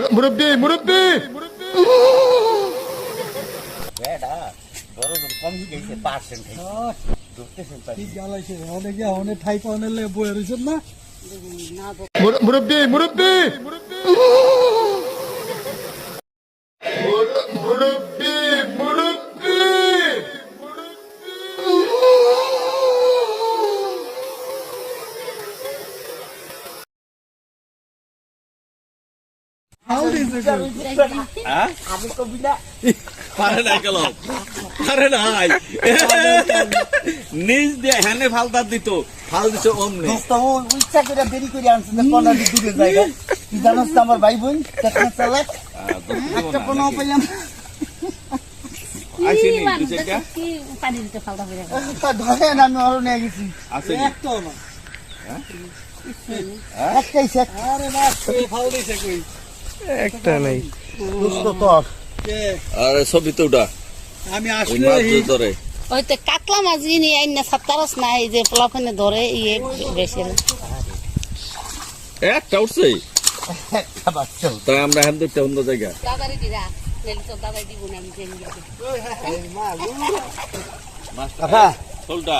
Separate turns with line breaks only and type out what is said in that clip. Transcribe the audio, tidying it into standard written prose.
মুরব্বি মুরব্বি
বেটা বড় কম গেছে পার্সেন্ট
ঠিক গালাইছে অনেক অনেক ঠাই পাওয়ালে বয়ে রয়েছেন না
মুরব্বি মুরব্বি মুরব্বি মুরব্বি
আমি কবি না
পারে নাই গেল পারে নাই নিজ দিয়ে হ্যানে ফালদার দিত ফাল দিছে অমনে
দোস্ত ও ইচ্ছা করে দেরি করে আনছে না কোন দূরে জায়গা তুই জানোস তো আমার ভাই বোন কেমন চালাক একটা কোনো পাইলাম
আইছিনি দুইটা
কি পানি দিতে ফালতা হয়ে গেল
তা ধরে না আমি আরো নিয়ে গেছি
আসেনি
একটাও না
একটাই সেট
আরে না সে ফাল দিছে কই
একটা নাই
দোস্ত তোর
কে
আরে ছবি তো উঠা
আমি
ওই
আসলে
মাছ ধরে
ওই তো কাতলা মাছ নিয়ে আইনা সাতারস নাই যে পোলাফানে ধরে ইয়ে বেশি
একটা উঠছে
একটা বাচ্চা
তাই আমরা হ্যান দুইটা অন্য জায়গা
দাদারি দিরা নেলি তো দাদাই দিব না আমি জেনে যাবো
কথা
ফুলটা